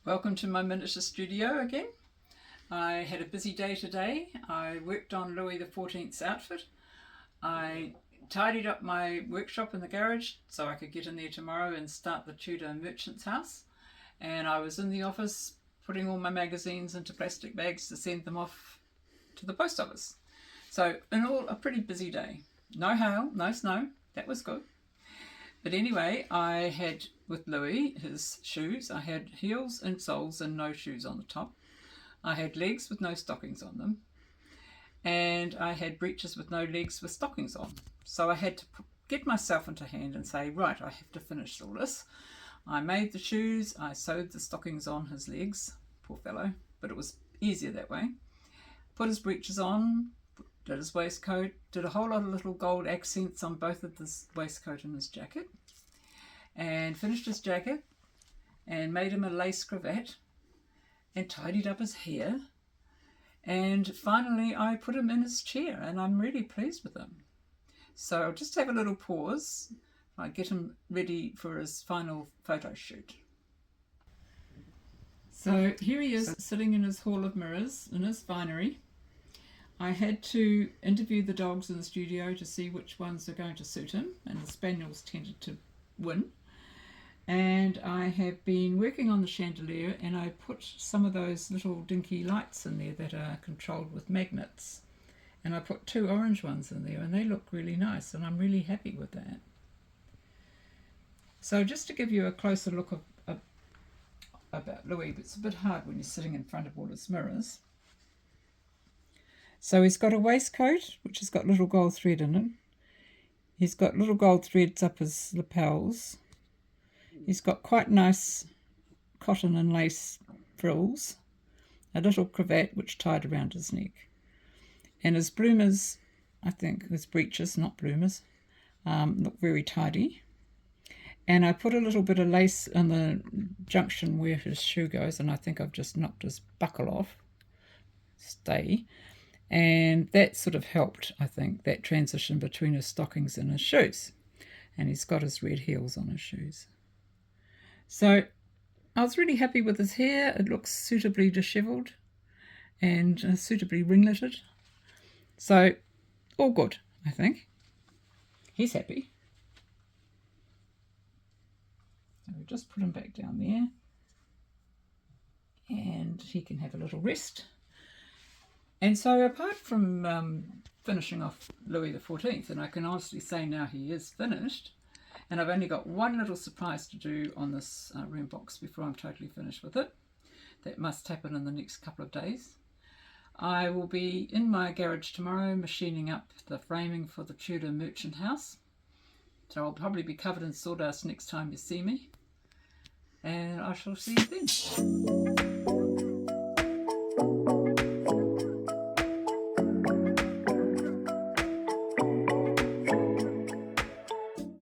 Welcome to my miniature studio again. I had a busy day today. I worked on Louis XIV's outfit. I tidied up my workshop in the garage so I could get in there tomorrow and start the Tudor Mechants house. And I was in the office putting all my magazines into plastic bags to send them off to the post office. So in all, a pretty busy day. No hail, no snow. That was good. But anyway, I had, with Louis, his shoes, I had heels and soles and no shoes on the top. I had legs with no stockings on them. And I had breeches with no legs with stockings on. So I had to get myself into hand and say, right, I have to finish all this. I made the shoes, I sewed the stockings on his legs, poor fellow, but it was easier that way. Put his breeches on, did his waistcoat, did a whole lot of little gold accents on both of his waistcoat and his jacket, and finished his jacket and made him a lace cravat and tidied up his hair. And finally I put him in his chair and I'm really pleased with him. So I'll just have a little pause. I get him ready for his final photo shoot. So here he is sitting in his hall of mirrors in his finery. I had to interview the dogs in the studio to see which ones are going to suit him, and the spaniels tended to win. And I have been working on the chandelier, and I put some of those little dinky lights in there that are controlled with magnets. And I put 2 orange ones in there, and they look really nice, and I'm really happy with that. So just to give you a closer look about Louis, but it's a bit hard when you're sitting in front of all his mirrors. So he's got a waistcoat, which has got little gold thread in it. He's got little gold threads up his lapels. He's got quite nice cotton and lace frills. A little cravat which tied around his neck. And his bloomers, I think, his breeches, not bloomers, look very tidy. And I put a little bit of lace in the junction where his shoe goes, and I think I've just knocked his buckle off. Stay. And that sort of helped, I think, that transition between his stockings and his shoes. And he's got his red heels on his shoes. So I was really happy with his hair. It looks suitably dishevelled and suitably ringleted. So all good, I think. He's happy. So we'll just put him back down there. And he can have a little rest. And so apart from finishing off Louis XIV, and I can honestly say now he is finished, and I've only got one little surprise to do on this room box before I'm totally finished with it. That must happen in the next couple of days. I will be in my garage tomorrow machining up the framing for the Tudor Merchant house. So I'll probably be covered in sawdust next time you see me. And I shall see you then.